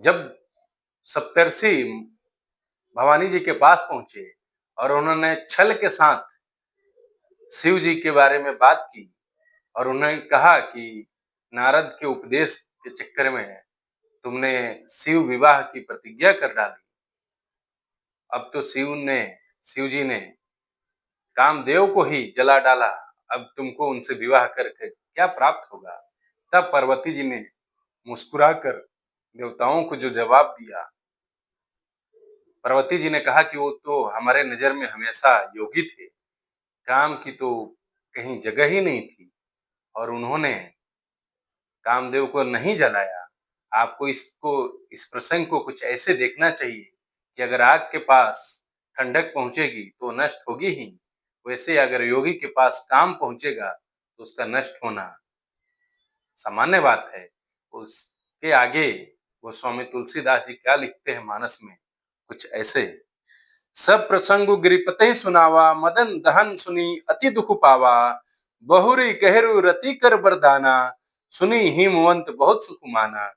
जब सप्तर्षि भवानी जी के पास पहुंचे और उन्होंने छल के साथ शिव जी के बारे में बात की और उन्होंने कहा कि नारद के उपदेश के चक्कर में तुमने शिव विवाह की प्रतिज्ञा कर डाली। अब तो शिव जी ने कामदेव को ही जला डाला। अब तुमको उनसे विवाह करके क्या प्राप्त होगा? तब पार्वती जी ने मुस्कुराकर देवताओं को जो जवाब दिया, पार्वती जी ने कहा कि वो तो हमारे नजर में हमेशा योगी थे, काम की तो कहीं जगह ही नहीं थी और उन्होंने कामदेव को नहीं जलाया। आपको इस प्रसंग को कुछ ऐसे देखना चाहिए कि अगर आग के पास ठंडक पहुंचेगी तो नष्ट होगी ही, वैसे अगर योगी के पास काम पहुंचेगा तो उसका नष्ट होना सामान्य बात है। उसके आगे गोस्वामी तुलसीदास जी क्या लिखते हैं मानस में, कुछ ऐसे। सब प्रसंगु गिरिपते सुनावा, मदन दहन सुनी अति दुख पावा। बहुरी कहरु रति कर बरदाना, सुनी हिमवंत बहुत सुख माना।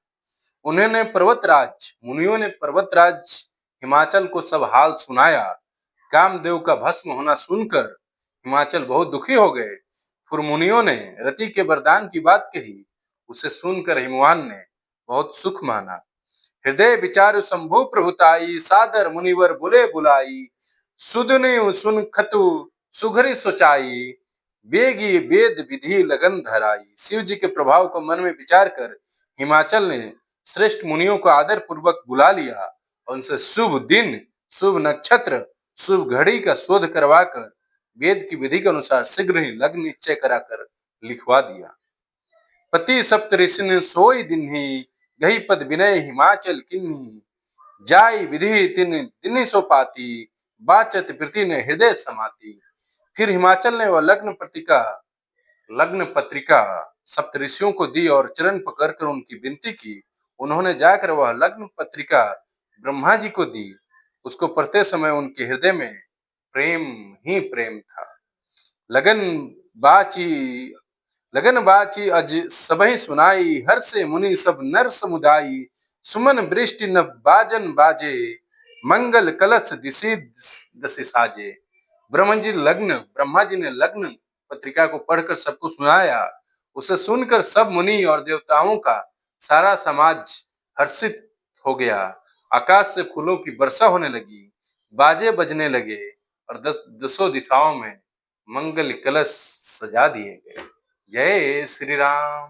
उन्होंने पर्वतराज मुनियों ने पर्वतराज हिमाचल को सब हाल सुनाया। कामदेव का भस्म होना सुनकर हिमाचल बहुत दुखी हो गए। फिर मुनियों ने रति के वरदान की बात कही, उसे सुनकर हिमवान ने बहुत सुख माना। हृदय विचार शंभु प्रभुताई, सादर मुनिवर बुले बुलाई। सुदनि सुन खतु सुघरी सोचाई, बेगी वेद विधि लगन धराई। शिव जी के प्रभाव को मन में विचार कर हिमाचल ने श्रेष्ठ मुनियों को आदर पूर्वक बुला लिया और उनसे शुभ दिन, शुभ नक्षत्र, शुभ घड़ी का शोध करवाकर वेद की विधि के अनुसार शीघ्र ही लग्न निश्चय कराकर लिखवा दिया। पति सप्तऋषि ने सोई दिन्ही, गही पद विनय हिमाचल किन्ही। जाई विधि तिन दिनि सो पाती, बाचत प्रीति ने हृदय समाती। फिर हिमाचल ने वह लग्न पत्रिका सप्तऋषियों को दी और चरण पकड़कर उनकी विनती की। उन्होंने जाकर वह लग्न पत्रिका ब्रह्मा जी को दी। उसको पढ़ते समय उनके हृदय में प्रेम ही प्रेम था। लगन बाची लगन बाची अज सबहि सुनाई, हर से मुनि सब नर समुदायी। सुमन वृष्टि न बाजन बाजे, मंगल कलश दिशि दशि साजे। ब्रह्मा जी ने लग्न पत्रिका को पढ़कर सबको सुनाया। उसे सुनकर सब मुनि और देवताओं का सारा समाज हर्षित हो गया। आकाश से फूलों की वर्षा होने लगी, बाजे बजने लगे और दसों दिशाओं में मंगल कलश सजा दिए गए। जय श्री राम।